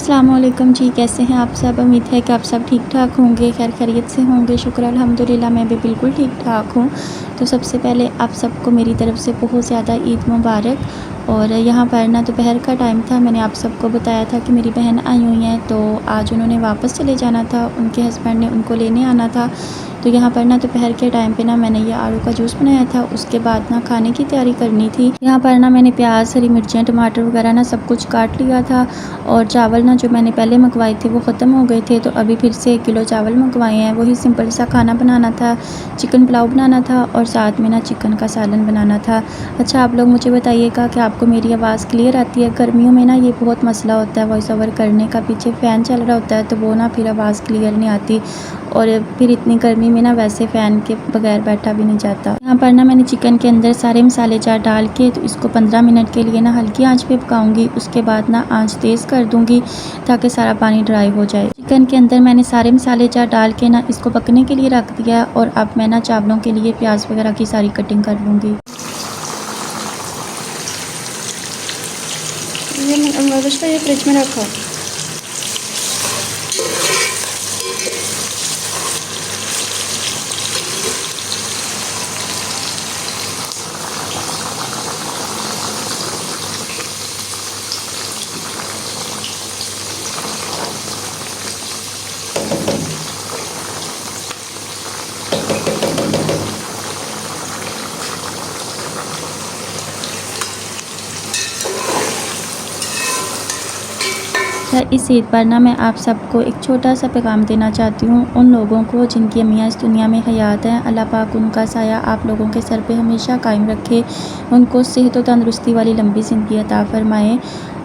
अस्सलामुअलैकुम जी, कैसे हैं आप सब। उम्मीद है कि आप सब ठीक ठाक होंगे, खैर खैरियत से होंगे। शुक्र अल्हम्दुलिल्लाह मैं भी बिल्कुल ठीक ठाक हूँ। तो सबसे पहले आप सबको मेरी तरफ़ से बहुत ज़्यादा ईद मुबारक। और यहाँ पर ना दोपहर का टाइम था, मैंने आप सबको बताया था कि मेरी बहन आई हुई हैं, तो आज उन्होंने वापस चले जाना था, उनके हस्बैंड ने उनको लेने आना था। तो यहाँ पर ना दोपहर के टाइम पे ना मैंने ये आलू का जूस बनाया था। उसके बाद ना खाने की तैयारी करनी थी। यहाँ पर ना मैंने प्याज, हरी मिर्चें, टमाटर वगैरह ना सब कुछ काट लिया था। और चावल ना जो मैंने पहले मंगवाए थे वो ख़त्म हो गए थे, तो अभी फिर से 1 किलो चावल मंगवाए हैं। वही सिंपल सा खाना बनाना था, चिकन पुलाव बनाना था और साथ में ना चिकन का सालन बनाना था। अच्छा, आप लोग मुझे बताइएगा कि आपको मेरी आवाज़ क्लियर आती है। गर्मियों में ना ये बहुत मसला होता है वॉइस ओवर करने का, पीछे फ़ैन चल रहा होता है तो वो ना फिर आवाज़ क्लियर नहीं आती, और फिर इतनी गर्मी में ना वैसे फ़ैन के बगैर बैठा भी नहीं जाता। यहाँ पर ना मैंने चिकन के अंदर सारे मसाले जार डाल के तो इसको 15 मिनट के लिए ना हल्की आंच पे पकाऊंगी। उसके बाद ना आंच तेज़ कर दूंगी ताकि सारा पानी ड्राई हो जाए। चिकन के अंदर मैंने सारे मसाले जार डाल के ना इसको पकने के लिए रख दिया। और अब मैं ना चावलों के लिए प्याज वगैरह की सारी कटिंग कर लूँगी। ये फ्रिज में रखो। इस ईद पर ना मैं आप सबको एक छोटा सा पैगाम देना चाहती हूँ उन लोगों को जिनकी अम्मियाँ इस दुनिया में हयात हैं। अल्लाह पाक उनका साया आप लोगों के सर पे हमेशा कायम रखे, उनको सेहत और तंदुरुस्ती वाली लंबी ज़िंदगी अता फ़रमाए।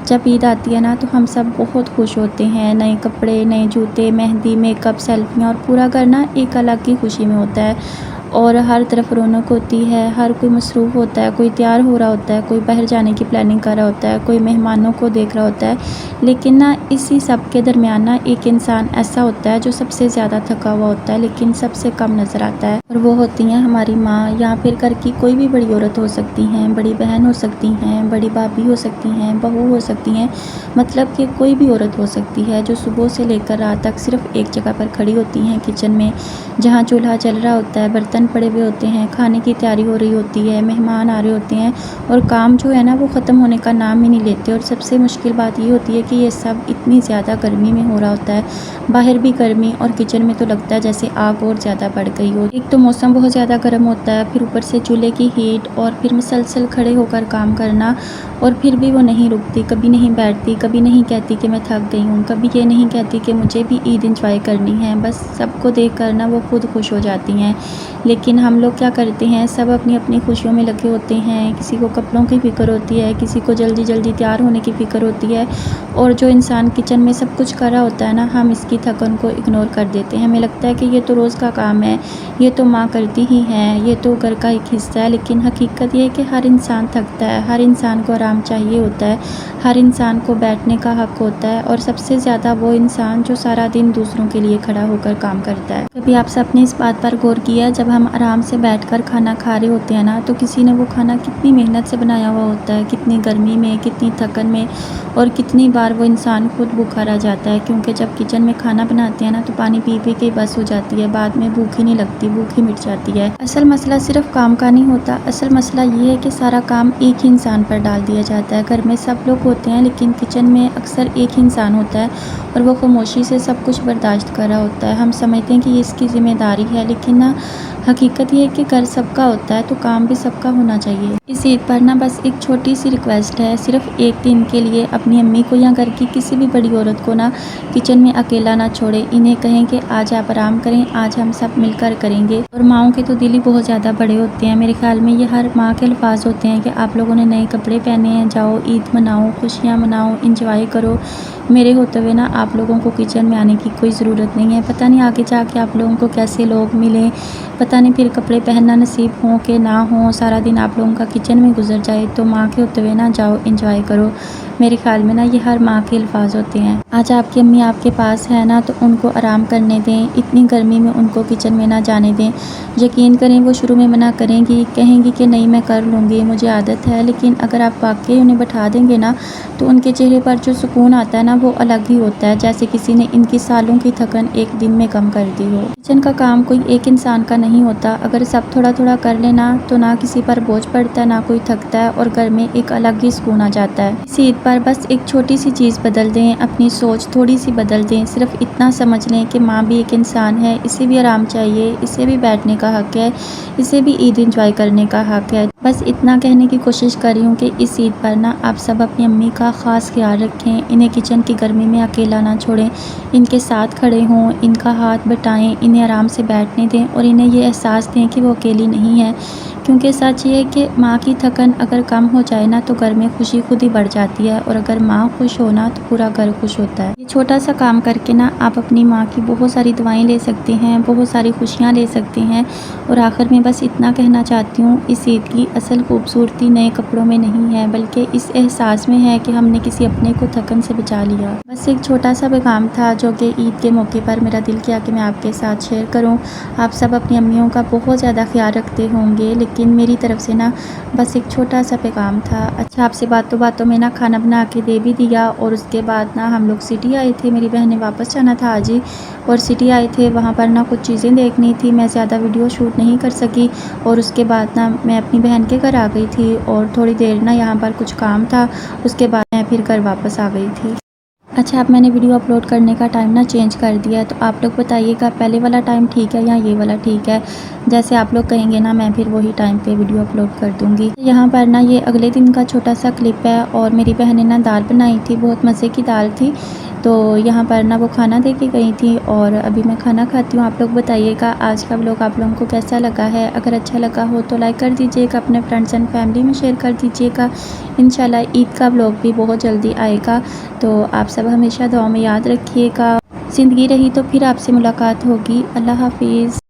जब ईद आती है ना तो हम सब बहुत खुश होते हैं, नए कपड़े, नए जूते, मेहंदी, मेकअप, सेल्फियाँ और पूरा घर ना एक अलग ही खुशी में होता है। और हर तरफ रौनक होती है, हर कोई मसरूफ़ होता है, कोई तैयार हो रहा होता है, कोई बाहर जाने की प्लानिंग कर रहा होता है, कोई मेहमानों को देख रहा होता है। लेकिन ना इसी सब के दरमियान ना एक इंसान ऐसा होता है जो सबसे ज़्यादा थका हुआ होता है लेकिन सबसे कम नज़र आता है, और वो होती हैं हमारी माँ, या फिर घर की कोई भी बड़ी औरत हो सकती हैं, बड़ी बहन हो सकती हैं, बड़ी भाभी हो सकती हैं, बहू हो सकती हैं, मतलब कि कोई भी औरत हो सकती है जो सुबह से लेकर रात तक सिर्फ एक जगह पर खड़ी होती हैं किचन में, जहाँ चूल्हा जल रहा होता है, बर्तन पड़े हुए होते हैं, खाने की तैयारी हो रही होती है, मेहमान आ रहे होते हैं, और काम जो है ना वो ख़त्म होने का नाम ही नहीं लेते। और सबसे मुश्किल बात ये होती है कि ये सब इतनी ज़्यादा गर्मी में हो रहा होता है, बाहर भी गर्मी और किचन में तो लगता है जैसे आग और ज़्यादा बढ़ गई हो। एक तो मौसम बहुत ज़्यादा गर्म होता है, फिर ऊपर से चूल्हे की हीट, और फिर मुसलसल खड़े होकर काम करना, और फिर भी वो नहीं रुकती, कभी नहीं बैठती, कभी नहीं कहती कि मैं थक गई हूँ, कभी ये नहीं कहती कि मुझे भी ईद इंजॉय करनी है। बस सबको देख कर ना वो खुद खुश हो जाती हैं। लेकिन हम लोग क्या करते हैं, सब अपनी अपनी खुशियों में लगे होते हैं। किसी को कपड़ों की फ़िक्र होती है, किसी को जल्दी जल्दी तैयार होने की फ़िक्र होती है, और जो इंसान किचन में सब कुछ कर रहा होता है ना, हम इसकी थकन को इग्नोर कर देते हैं। हमें लगता है कि ये तो रोज़ का काम है, ये तो माँ करती ही हैं, ये तो घर का एक हिस्सा है। लेकिन हकीकत ये है कि हर इंसान थकता है, हर इंसान को आराम चाहिए होता है, हर इंसान को बैठने का हक़ होता है, और सबसे ज़्यादा वो इंसान जो सारा दिन दूसरों के लिए खड़ा होकर काम करता है। कभी आप सबने इस बात पर गौर किया है, जब हम आराम से बैठकर खाना खा रहे होते हैं ना, तो किसी ने वो खाना कितनी मेहनत से बनाया हुआ होता है, कितनी गर्मी में, कितनी थकन में, और कितनी बार वो इंसान खुद भूखा रह जाता है। क्योंकि जब किचन में खाना बनाते हैं ना तो पानी पी पी के बस हो जाती है, बाद में भूख ही नहीं लगती, भूख ही मिट जाती है। असल मसला सिर्फ काम का नहीं होता, असल मसला ये है कि सारा काम एक ही इंसान पर डाल दिया जाता है। घर में सब लोग होते हैं लेकिन किचन में अक्सर एक ही इंसान होता है, और वो खामोशी से सब कुछ बर्दाश्त कर रहा होता है। हम समझते हैं कि ये इसकी ज़िम्मेदारी है, लेकिन ना हकीकत ये है कि घर सबका होता है तो काम भी सबका होना चाहिए। इस ईद पर ना बस एक छोटी सी रिक्वेस्ट है, सिर्फ एक दिन के लिए अपनी अम्मी को या घर की किसी भी बड़ी औरत को ना किचन में अकेला ना छोड़े। इन्हें कहें कि आज आप आराम करें, आज हम सब मिलकर करेंगे। और माँओं के तो दिल ही बहुत ज़्यादा बड़े होते हैं। मेरे ख्याल में ये हर माँ के अल्फाज होते हैं कि आप लोगों ने नए कपड़े पहने हैं, जाओ ईद मनाओ, खुशियाँ मनाओ, इंजॉय करो। मेरे होते हुए ना आप लोगों को किचन में आने की कोई ज़रूरत नहीं है। पता नहीं आगे जाके आप लोगों को कैसे लोग मिलें, पता पता नहीं फिर कपड़े पहनना नसीब हो कि ना हो, सारा दिन आप लोगों का किचन में गुजर जाए। तो माँ के होते हुए ना जाओ एंजॉय करो। मेरे ख्याल में ना ये हर माँ के अल्फाज होते हैं। आज आपकी अम्मी आपके पास है ना, तो उनको आराम करने दें, इतनी गर्मी में उनको किचन में ना जाने दें। यकीन करें वो शुरू में मना करेंगी, कहेंगी कि नहीं मैं कर लूँगी, मुझे आदत है, लेकिन अगर आप वाकई उन्हें बैठा देंगे ना तो उनके चेहरे पर जो सुकून आता है ना वो अलग ही होता है, जैसे किसी ने इनकी सालों की थकन एक दिन में कम कर दी हो। किचन का काम कोई एक इंसान का नहीं होता, अगर सब थोड़ा थोड़ा कर लेना तो ना किसी पर बोझ पड़ता है, ना कोई थकता है और घर में एक अलग ही सुकून आ जाता है। इस ईद पर बस एक छोटी सी चीज़ बदल दें, अपनी सोच थोड़ी सी बदल दें, सिर्फ इतना समझ लें कि माँ भी एक इंसान है, इसे भी आराम चाहिए, इसे भी बैठने का हक है, इसे भी ईद एंजॉय करने का हक है। बस इतना कहने की कोशिश कर रही हूँ कि इस ईद पर ना आप सब अपनी अम्मी का ख़ास ख्याल रखें, इन्हें किचन की गर्मी में अकेला ना छोड़ें, इनके साथ खड़े हों, इनका हाथ बटाएं, इन्हें आराम से बैठने दें और इन्हें ये एहसास दें कि वो अकेली नहीं है। क्योंकि सच ये है कि माँ की थकन अगर कम हो जाए ना तो घर में खुशी खुद ही बढ़ जाती है, और अगर माँ खुश हो ना तो पूरा घर खुश होता है। ये छोटा सा काम करके ना आप अपनी माँ की बहुत सारी दुआएं ले सकते हैं, बहुत सारी खुशियाँ ले सकते हैं। और आखिर में बस इतना कहना चाहती हूँ, इस ईद की असल खूबसूरती नए कपड़ों में नहीं है, बल्कि इस एहसास में है कि हमने किसी अपने को थकन से बचा लिया। बस एक छोटा सा पैगाम था जो कि ईद के मौके पर मेरा दिल किया कि मैं आपके साथ शेयर करूँ। आप सब अपनी अम्मियों का बहुत ज़्यादा ख्याल रखते होंगे, लेकिन मेरी तरफ से ना बस एक छोटा सा पैगाम था। अच्छा, आपसे बातों बातों में ना खाना बना के दे भी दिया, और उसके बाद ना हम लोग सिटी आए थे, मेरी बहन ने वापस जाना था आज ही, और सिटी आए थे, वहाँ पर ना कुछ चीज़ें देखनी थी, मैं ज़्यादा वीडियो शूट नहीं कर सकी। और उसके बाद ना मैं अपनी बहन के घर आ गई थी, और थोड़ी देर ना यहाँ पर कुछ काम था, उसके बाद मैं फिर घर वापस आ गई थी। अच्छा, अब मैंने वीडियो अपलोड करने का टाइम ना चेंज कर दिया है, तो आप लोग बताइएगा पहले वाला टाइम ठीक है या ये वाला ठीक है। जैसे आप लोग कहेंगे ना मैं फिर वही टाइम पे वीडियो अपलोड कर दूँगी। यहाँ पर ना ये अगले दिन का छोटा सा क्लिप है, और मेरी बहन ने ना दाल बनाई थी, बहुत मज़े की दाल थी। तो यहाँ पर ना वो खाना दे के गई थी, और अभी मैं खाना खाती हूँ। आप लोग बताइएगा आज का व्लॉग आप लोगों को कैसा लगा है। अगर अच्छा लगा हो तो लाइक कर दीजिएगा, अपने फ्रेंड्स एंड फैमिली में शेयर कर दीजिएगा। इंशाल्लाह ईद का व्लॉग भी बहुत जल्दी आएगा, तो आप सब हमेशा दुआ में याद रखिएगा। ज़िंदगी रही तो फिर आपसे मुलाकात होगी। अल्लाह हाफिज़।